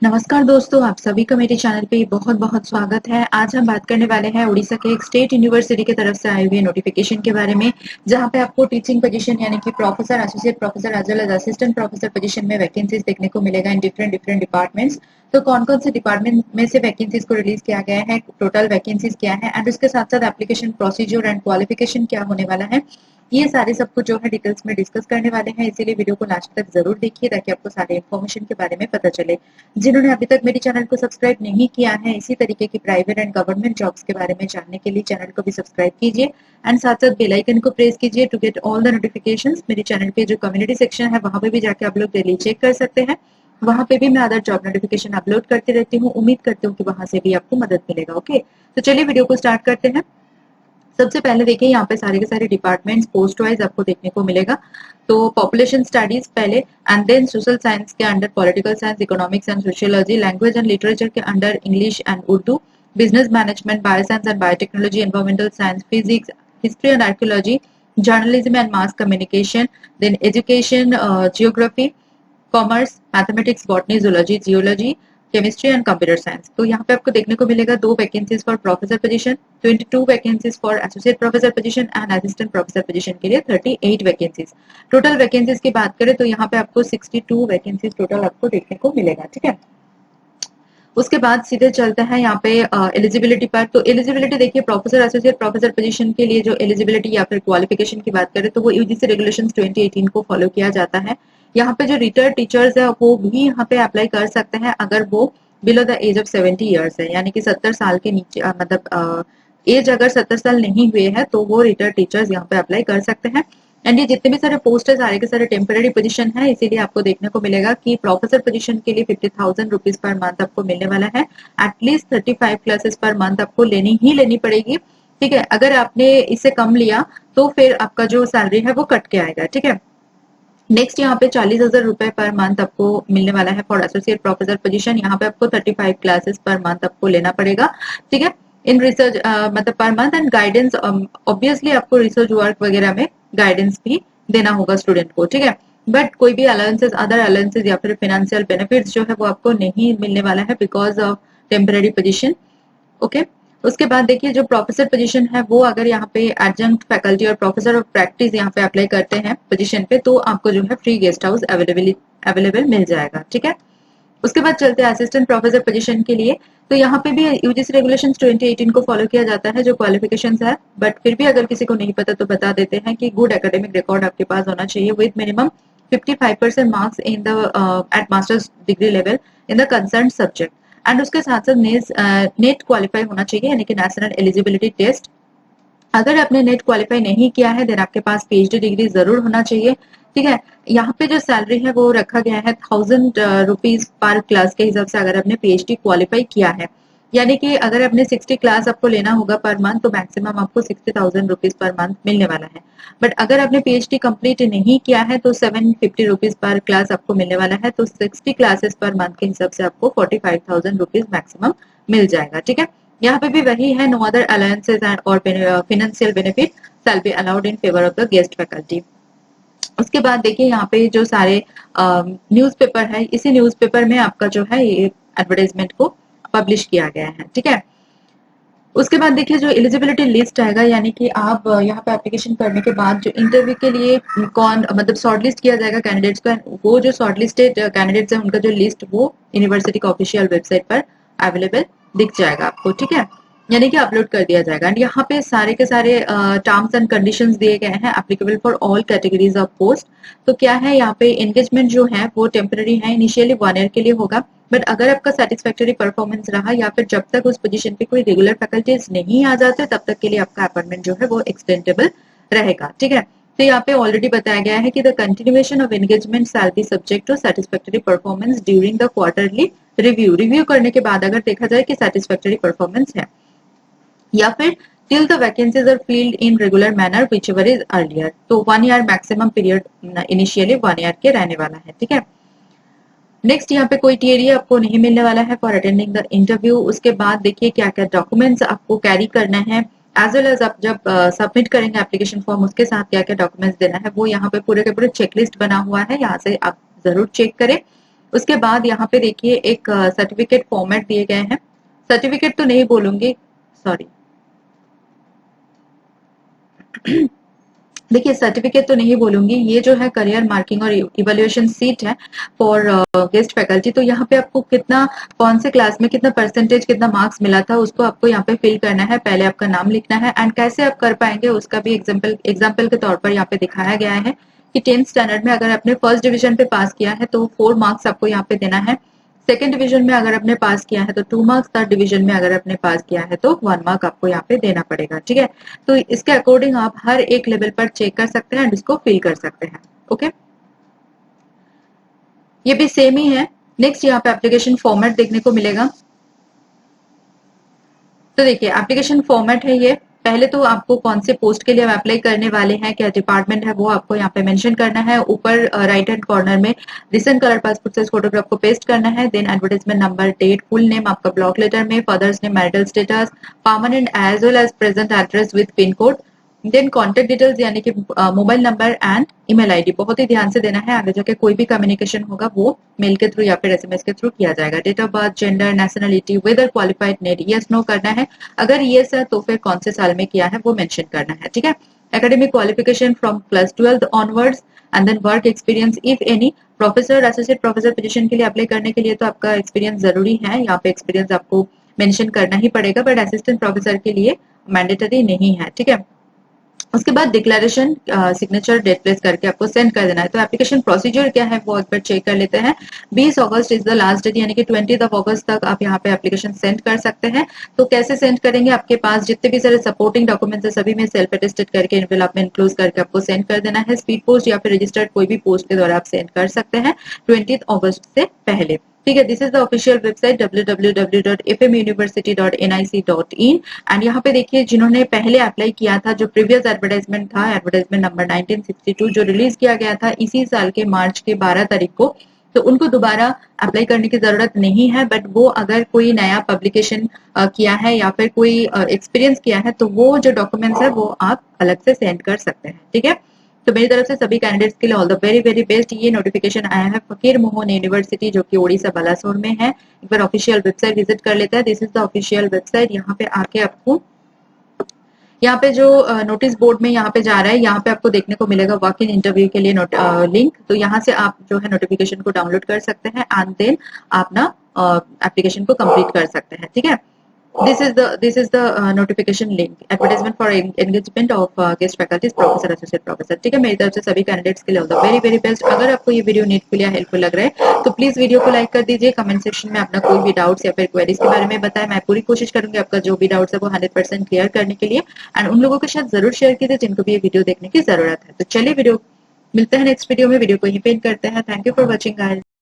नमस्कार दोस्तों, आप सभी का मेरे चैनल पे बहुत बहुत स्वागत है। आज हम बात करने वाले हैं उड़ीसा के एक स्टेट यूनिवर्सिटी की तरफ से आए हुए नोटिफिकेशन के बारे में, जहां पे आपको टीचिंग पोजीशन यानी कि professor, associate professor as well as assistant professor position में वैकेंसीज देखने को मिलेगा इन डिफरेंट डिफरेंट डिपार्टमेंट्स। तो कौन कौन से डिपार्टमेंट में से वैकेंसीज को रिलीज किया गया है, टोटल वैकेंसीज क्या है एंड उसके साथ साथ एप्लीकेशन प्रोसीजर एंड क्वालिफिकेशन क्या होने वाला है, ये सारे सब कुछ जो है डिटेल्स में डिस्कस करने वाले हैं। इसीलिए वीडियो को लास्ट तक जरूर देखिए ताकि आपको सारे इन्फॉर्मेशन के बारे में पता चले। जिन्होंने अभी तक मेरे चैनल को सब्सक्राइब नहीं किया है, इसी तरीके की प्राइवेट एंड गवर्नमेंट जॉब्स के बारे में जानने के लिए चैनल को भी सब्सक्राइब कीजिए एंड साथ साथ बेल आइकन को प्रेस कीजिए to get all the notifications. मेरे चैनल पे जो कम्युनिटी सेक्शन है वहां पे भी जाके आप लोग डेली चेक कर सकते हैं। वहां पे भी मैं अदर जॉब नोटिफिकेशन अपलोड करती रहती हूँ। उम्मीद करती हूँ कि वहां से भी आपको मदद मिलेगा। ओके, तो चलिए वीडियो को स्टार्ट करते हैं। सबसे पहले देखिए यहाँ पे सारे के सारे डिपार्टमेंट्स पोस्ट वाइज आपको देखने को मिलेगा। तो पॉपुलेशन स्टडीज पहले एंड देन सोशल साइंस के under political science, economics and sociology, language and literature के under English and Urdu, business management, bioscience and biotechnology, environmental science, physics, history and archaeology, journalism and mass communication, then education, geography, commerce, mathematics, botany, zoology, geology, chemistry and computer science. तो यहाँ पे आपको देखने को मिलेगा 2 vacancies for professor position, 22 vacancies for associate professor position and assistant professor position के लिए 38 vacancies. Total vacancies की बात करें तो यहाँ पे आपको 62 वैकेंसीज टोटल आपको देखने को मिलेगा। ठीक है, उसके बाद सीधे चलते हैं यहाँ पे एलिजिबिलिटी पर। तो एलिजिबिलिटी देखिए, प्रोफेसर, एसोसिएट प्रोफेसर पोजीशन के लिए जो एलिजिबिलिटी या फिर क्वालिफिकेशन की बात करें तो वो यूजीसी रेगुलेशंस 2018 को फॉलो किया जाता है। यहाँ पे जो रिटायर्ड टीचर्स है वो भी यहाँ पे अप्लाई कर सकते हैं अगर वो below the age of 70 years है, यानी कि 70 साल के नीचे मतलब एज अगर 70 साल नहीं हुए हैं तो वो रिटायर्ड टीचर्स यहाँ पे अप्लाई कर सकते हैं। एंड ये जितने भी सारे पोस्ट है सारे के सारे टेम्पररी पोजीशन है, इसीलिए आपको देखने को मिलेगा कि प्रोफेसर पोजीशन के लिए 50,000 रुपीज पर मंथ आपको मिलने वाला है। एटलीस्ट 35 क्लासेस पर मंथ आपको लेनी ही लेनी पड़ेगी। ठीक है, अगर आपने इससे कम लिया तो फिर आपका जो सैलरी है वो कट के आएगा। ठीक है, नेक्स्ट यहाँ पे 40,000 रुपए पर मंथ आपको मिलने वाला है फॉर एसोसिएट प्रोफेसर पोजीशन। यहाँ पे आपको 35 क्लासेस पर मंथ आपको लेना पड़ेगा। ठीक है, इन रिसर्च मतलब per month and guidance, obviously आपको रिसर्च वर्क वगैरह में गाइडेंस भी देना होगा स्टूडेंट को। ठीक है, बट कोई भी अलाउंसेस, अदर अलाउंसेस या फिर फाइनेंशियल बेनिफिट्स जो है वो आपको नहीं मिलने वाला है because of temporary position. Okay, उसके बाद देखिए जो प्रोफेसर पोजीशन है वो अगर यहाँ पे एडजंक्ट फैकल्टी और प्रोफेसर ऑफ प्रैक्टिस यहाँ पे अप्लाई करते हैं पोजीशन पे तो आपको जो है फ्री गेस्ट हाउस अवेलेबल मिल जाएगा। ठीक है, उसके बाद चलते हैं असिस्टेंट प्रोफेसर पोजीशन के लिए। तो यहाँ पे भी यूजीसी रेगुलेशंस 2018 को फॉलो किया जाता है जो क्वालिफिकेशंस है, बट फिर भी अगर किसी को नहीं पता तो बता देते हैं कि गुड एकेडमिक रिकॉर्ड आपके पास होना चाहिए with minimum 55% marks in the at master's degree level in the concern subject and उसके साथ साथ नेट क्वालिफाई होना चाहिए यानी कि नेशनल एलिजिबिलिटी टेस्ट। अगर आपने नेट क्वालिफाई नहीं किया है देन आपके पास पीएचडी डिग्री जरूर होना चाहिए। ठीक है, यहाँ पे जो सैलरी है वो रखा गया है 1000 रुपीज पर क्लास के हिसाब से अगर आपने पीएचडी क्वालिफाई किया है, यानी कि अगर आपने 60 क्लास आपको लेना होगा पर मंथ तो मैक्सिमम आपको 60,000 रुपीज पर मंथ मिलने वाला है। बट अगर आपने पीएचडी कंप्लीट नहीं किया है तो 750 रुपीज पर क्लास आपको मिलने वाला है। तो 60 क्लासेस पर मंथ के हिसाब से आपको 45,000 रुपीज मैक्सिमम मिल जाएगा। ठीक है, यहाँ पे भी वही है, नो अदर अलाउंसेस एंड और financial benefit shall be allowed in favour of the guest faculty. उसके बाद देखिए यहाँ पे जो सारे न्यूज़पेपर है, इसी न्यूज़पेपर में आपका जो है ये एडवर्टाइजमेंट को पब्लिश किया गया है। ठीक है, उसके बाद देखिए जो एलिजिबिलिटी लिस्ट आएगा, यानी कि आप यहाँ पे एप्लीकेशन करने के बाद जो इंटरव्यू के लिए कौन मतलब शॉर्टलिस्ट किया जाएगा कैंडिडेट्स का, वो जो शॉर्टलिस्टेड कैंडिडेट्स है उनका जो लिस्ट वो यूनिवर्सिटी का ऑफिशियल वेबसाइट पर अवेलेबल दिख जाएगा आपको। ठीक है, यानी कि अपलोड कर दिया जाएगा एंड यहाँ पे सारे के सारे टर्म्स एंड कंडीशंस दिए गए हैं applicable for all categories of post. तो क्या है यहाँ पे एंगेजमेंट जो है वो टेम्पररी है, इनिशियली 1 ईयर के लिए होगा, बट अगर आपका सेटिस्फैक्टरी परफॉर्मेंस रहा या फिर जब तक उस पोजीशन पे कोई रेगुलर फैकल्टीज नहीं आ जाते तब तक के लिए आपका अपॉइंटमेंट जो है वो एक्सटेंडेबल रहेगा। ठीक है, तो यहाँ पे ऑलरेडी बताया गया है कि the continuation of engagement shall be subject to satisfactory performance during the quarterly review करने के बाद अगर देखा जाए कि सेटिस्फैक्टरी परफॉर्मेंस है या फिर till the vacancies are filled in regular manner whichever is earlier। तो 1 year maximum period initially 1 year के रहने वाला है। ठीक है, नेक्स्ट यहाँ पे कोई टीएडी आपको नहीं मिलने वाला है फॉर अटेंडिंग द इंटरव्यू। उसके बाद देखिए क्या क्या डॉक्यूमेंट्स आपको कैरी करना है एज वेल एज आप जब सबमिट करेंगे एप्लीकेशन फॉर्म उसके साथ क्या क्या डॉक्यूमेंट्स देना है वो यहाँ पे पूरे के पूरे चेकलिस्ट बना हुआ है, यहाँ से आप जरूर चेक करें। उसके बाद यहाँ पे देखिए एक सर्टिफिकेट फॉर्मेट दिए गए हैं। सर्टिफिकेट तो नहीं बोलूंगी, सॉरी देखिए सर्टिफिकेट तो नहीं बोलूंगी, ये जो है करियर मार्किंग और इवैल्यूएशन सीट है फॉर गेस्ट फैकल्टी। तो यहाँ पे आपको कितना, कौन से क्लास में कितना परसेंटेज, कितना मार्क्स मिला था, उसको आपको यहाँ पे फिल करना है। पहले आपका नाम लिखना है एंड कैसे आप कर पाएंगे उसका भी एग्जाम्पल के तौर पर यहाँ पे दिखाया गया है कि 10th स्टैंडर्ड में अगर आपने फर्स्ट डिवीजन पे पास किया है तो 4 मार्क्स आपको यहाँ पे देना है। सेकंड डिवीजन में अगर आपने पास किया है तो 2 मार्क्स, थर्ड डिवीजन में अगर आपने पास किया है तो 1 मार्क आपको यहाँ पे देना पड़ेगा। ठीक है, तो इसके अकॉर्डिंग आप हर एक लेवल पर चेक कर सकते हैं एंड इसको फिल कर सकते हैं। ओके, ये भी सेम ही है। नेक्स्ट यहाँ पे एप्लीकेशन फॉर्मेट देखने को मिलेगा। तो देखिए एप्लीकेशन फॉर्मेट है ये। पहले तो आपको कौन से पोस्ट के लिए आप अप्लाई करने वाले हैं, क्या डिपार्टमेंट है, वो आपको यहाँ पे मेंशन करना है। ऊपर राइट हैंड कॉर्नर में recent colour passport size photograph को पेस्ट करना है। Then advertisement number, date, full name, आपका ब्लॉक लेटर में, father's name, marital status, permanent as well as present address with pin code, then contact details यानी कि mobile number and email ID. बहुत ही ध्यान से देना है, आगे जाके कोई भी कम्युनिकेशन होगा वो मेल के थ्रू या फिर एसएमएस के थ्रू किया जाएगा। Date of birth, gender, nationality, whether qualified NET, yes no करना है। अगर यस है तो फिर कौन से साल में किया है वो मेंशन करना है। ठीक है, academic qualification from class 12 onwards and then work experience if any. Professor, associate professor position के लिए अप्लाई करने के लिए तो आपका एक्सपीरियंस जरूरी है, यहाँ पे एक्सपीरियंस आपको मेंशन करना ही पड़ेगा, बट असिस्टेंट प्रोफेसर के लिए मैंडेटरी नहीं है। ठीक है, उसके बाद डिक्लेरेशन, सिग्नेचर, डेट प्लेस करके आपको सेंड कर देना है। तो एप्लीकेशन प्रोसीजर क्या है वो एक बार चेक कर लेते हैं। 20 अगस्त इज द लास्ट डेट, यानी कि 20 अगस्त तक आप यहाँ पे एप्लीकेशन सेंड कर सकते हैं। तो कैसे सेंड करेंगे, आपके पास जितने भी सारे सपोर्टिंग डॉक्यूमेंट्स है सभी में सेल्फ अटेस्टेड करके एनवेलप में एनक्लोज करके आपको सेंड कर देना है। स्पीड पोस्ट या फिर रजिस्टर्ड कोई भी पोस्ट के द्वारा आप सेंड कर सकते हैं 20 अगस्त से पहले। ठीक है, this is the official website www.fmuniversity.nic.in। And यहाँ पे देखिए जिन्होंने पहले अप्लाई किया था, जो प्रीवियस एडवर्टाइजमेंट था, एडवर्टाइजमेंट नंबर 1962 जो रिलीज किया गया था इसी साल के मार्च के 12 तारीख को, तो उनको दोबारा अप्लाई करने की जरूरत नहीं है। बट वो अगर कोई नया पब्लिकेशन किया है या फिर कोई एक्सपीरियंस किया है तो वो जो डॉक्यूमेंट्स है वो आप अलग से सेंड कर सकते हैं। ठीक है, तो मेरी तरफ से सभी कैंडिडेट्स के लिए all the very very best. ये नोटिफिकेशन आया है फकीर मोहन यूनिवर्सिटी जो कि ओडिशा बालासोर में है। एक बार ऑफिशियल वेबसाइट विजिट कर लेता है। This is the official website. यहाँ पे आके आपको यहाँ पे जो नोटिस बोर्ड में यहाँ पे जा रहा है, यहाँ पे आपको देखने को मिलेगा वॉक इन इंटरव्यू के लिए लिंक। तो यहाँ से आप जो है नोटिफिकेशन को डाउनलोड कर सकते हैं एंड देन आप ना एप्लीकेशन को कंप्लीट कर सकते हैं। ठीक है, this is the notification link, advertisement for engagement of guest faculties, professor, associate professor। ठीक है, मेरी तरफ से सभी कैंडिडेट्स के लिए all the very very best. अगर आपको ये वीडियो नीडफुल या हेल्पफुल लग रहा है तो प्लीज वीडियो को लाइक कर दीजिए। कमेंट सेक्शन में अपना कोई भी डाउट्स या फिर क्वेरीज के बारे में बताएं। मैं पूरी कोशिश करूंगी आपका जो भी डाउट्स है वो 100% क्लियर करने के लिए। एंड उन लोगों के साथ जरूर शेयर कीजिए जिनको भी ये वीडियो देखने की जरूरत है। तो चलिए वीडियो मिलते हैं नेक्स्ट वीडियो में। वीडियो को यहीं पे एंड करते हैं। Thank you for watching guys.